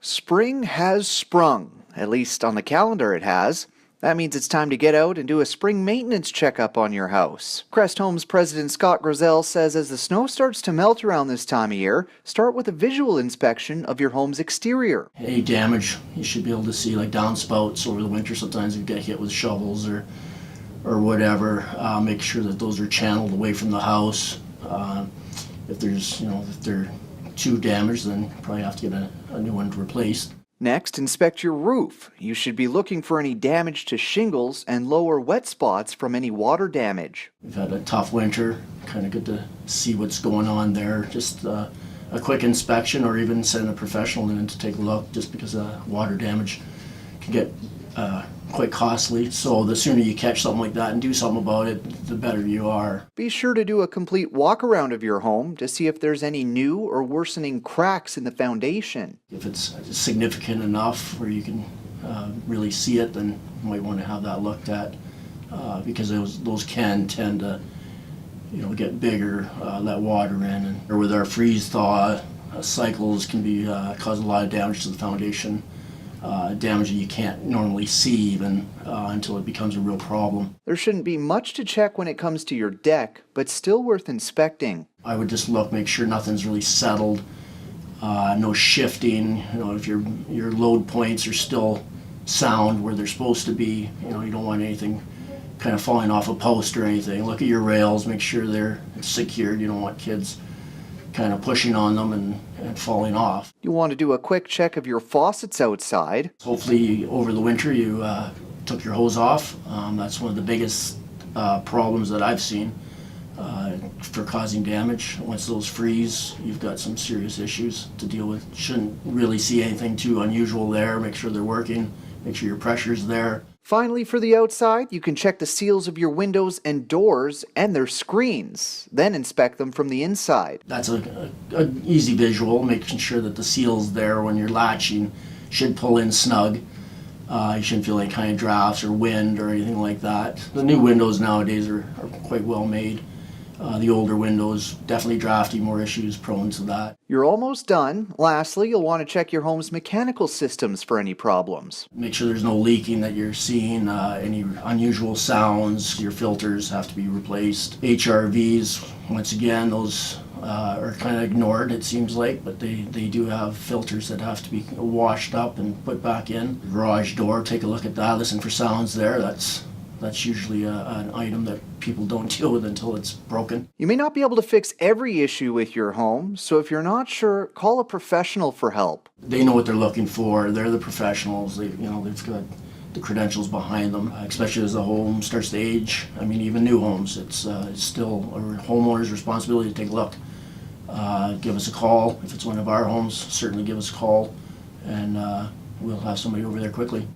Spring has sprung, at least on the calendar it has. That means it's time to get out and do a spring maintenance checkup on your house. Crest Homes President Scott Grizel says as the snow starts to melt around this time of year, start with a visual inspection of your home's exterior. Any damage, you should be able to see, like downspouts over the winter. Sometimes you get hit with shovels or whatever. Make sure that those are channeled away from the house. If they're too damaged, then you probably have to get a new one replaced. Next, inspect your roof. You should be looking for any damage to shingles and lower wet spots from any water damage. We've had a tough winter, kind of good to see what's going on there. Just a quick inspection, or even send a professional in to take a look, just because water damage can get quite costly. So the sooner you catch something like that and do something about it, the better you are. Be sure to do a complete walk around of your home to see if there's any new or worsening cracks in the foundation. If it's significant enough where you can really see it, then you might want to have that looked at, because those can tend to get bigger, let water in. Or with our freeze thaw cycles can be cause a lot of damage to the foundation. Damage that you can't normally see even until it becomes a real problem. There shouldn't be much to check when it comes to your deck, but still worth inspecting. I would just look, make sure nothing's really settled, no shifting. If your load points are still sound where they're supposed to be, you don't want anything kind of falling off a post or anything. Look at your rails, make sure they're secured. You don't want kids kind of pushing on them and falling off. You want to do a quick check of your faucets outside. Hopefully over the winter you took your hose off. That's one of the biggest problems that I've seen for causing damage. Once those freeze, you've got some serious issues to deal with. Shouldn't really see anything too unusual there. Make sure they're working, make sure your pressure's there. Finally, for the outside, you can check the seals of your windows and doors and their screens, then inspect them from the inside. That's an easy visual, making sure that the seal's there when you're latching. Should pull in snug. You shouldn't feel any kind of drafts or wind or anything like that. The new windows nowadays are quite well made. The older windows, definitely drafty, more issues, prone to that. You're almost done. Lastly, you'll want to check your home's mechanical systems for any problems. Make sure there's no leaking that you're seeing, any unusual sounds. Your filters have to be replaced. HRVs, once again, those are kind of ignored, it seems like, but they do have filters that have to be washed up and put back in. Garage door, take a look at that, listen for sounds there. That's usually an item that people don't deal with until it's broken. You may not be able to fix every issue with your home, so if you're not sure, call a professional for help. They know what they're looking for. They're the professionals. They've got the credentials behind them, especially as the home starts to age. I mean, even new homes, it's still a homeowner's responsibility to take a look. Give us a call. If it's one of our homes, certainly give us a call, and we'll have somebody over there quickly.